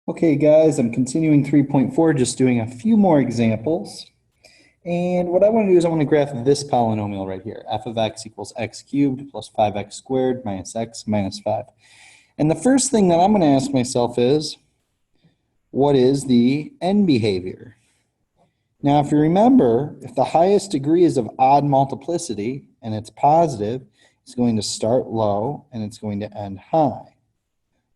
Okay, guys, I'm continuing 3.4, just doing a few more examples. And what I want to do is I want to graph this polynomial right here. F of x equals x cubed plus 5x squared minus x minus 5. And the first thing that I'm going to ask myself is, what is the end behavior? Now, if you remember, if the highest degree is of odd multiplicity and it's positive, it's going to start low and it's going to end high.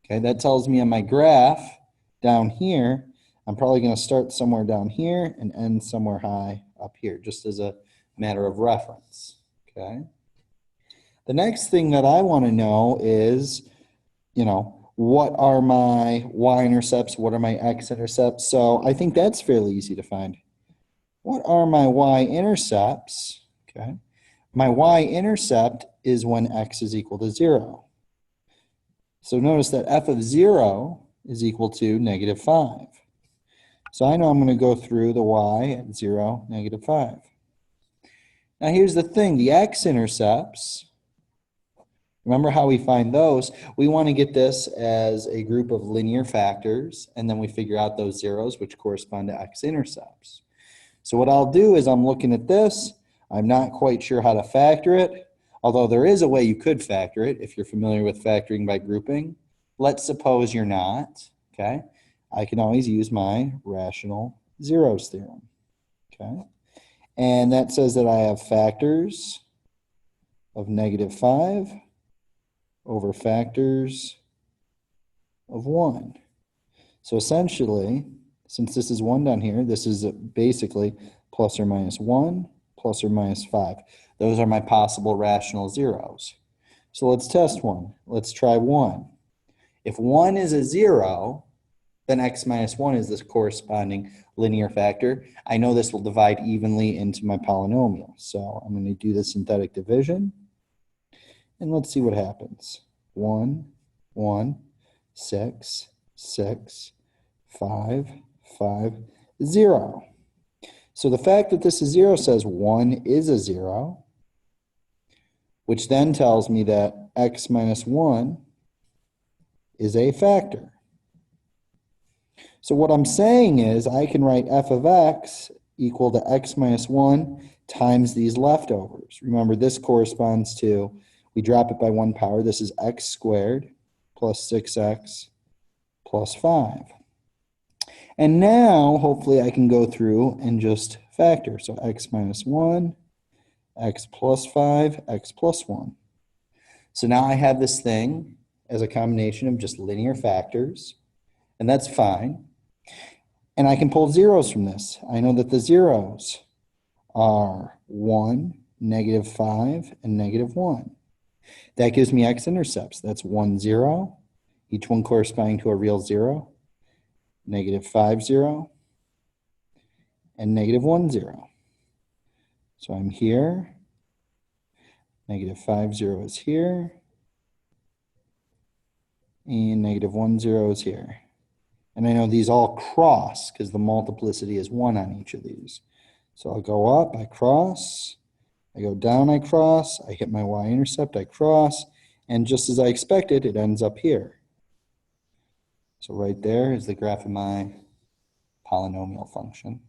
Okay, that tells me on my graph down here, I'm probably going to start somewhere down here and end somewhere high up here, just as a matter of reference. Okay. The next thing that I want to know is, what are my y-intercepts? What are my x-intercepts? So I think that's fairly easy to find. What are my y-intercepts? Okay. My y-intercept is when x is equal to 0. So notice that f of 0 is equal to negative 5. So I know I'm going to go through the y at 0, negative 5. Now here's the thing, the x-intercepts, remember how we find those? We want to get this as a group of linear factors, and then we figure out those zeros, which correspond to x-intercepts. So what I'll do is I'm looking at this. I'm not quite sure how to factor it, although there is a way you could factor it if you're familiar with factoring by grouping. Let's suppose you're not, okay? I can always use my rational zeros theorem, okay? And that says that I have factors of negative 5 over factors of 1. So essentially, since this is 1 down here, this is basically plus or minus 1, plus or minus 5. Those are my possible rational zeros. So let's test one. Let's try 1. If 1 is a 0, then x minus 1 is this corresponding linear factor. I know this will divide evenly into my polynomial. So I'm going to do the synthetic division. And let's see what happens. 1, 1, 6, 6, 5, 5, 0. So the fact that this is 0 says 1 is a 0, which then tells me that x minus 1 is a factor. So what I'm saying is I can write f of x equal to x minus 1 times these leftovers. Remember, this corresponds to, we drop it by 1 power. This is x squared plus 6x plus 5. And now, hopefully, I can go through and just factor. So x minus 1, x plus 5, x plus 1. So now I have this thing as a combination of just linear factors, and that's fine. And I can pull zeros from this. I know that the zeros are 1, negative 5, and negative 1. That gives me x-intercepts. That's 1, 0, each one corresponding to a real 0, negative 5, 0, and negative 1, 0. So I'm here. Negative 5, 0 is here. And negative 1, 0 is here. And I know these all cross because the multiplicity is 1 on each of these. So I'll go up, I cross. I go down, I cross. I hit my y-intercept, I cross. And just as I expected, it ends up here. So right there is the graph of my polynomial function.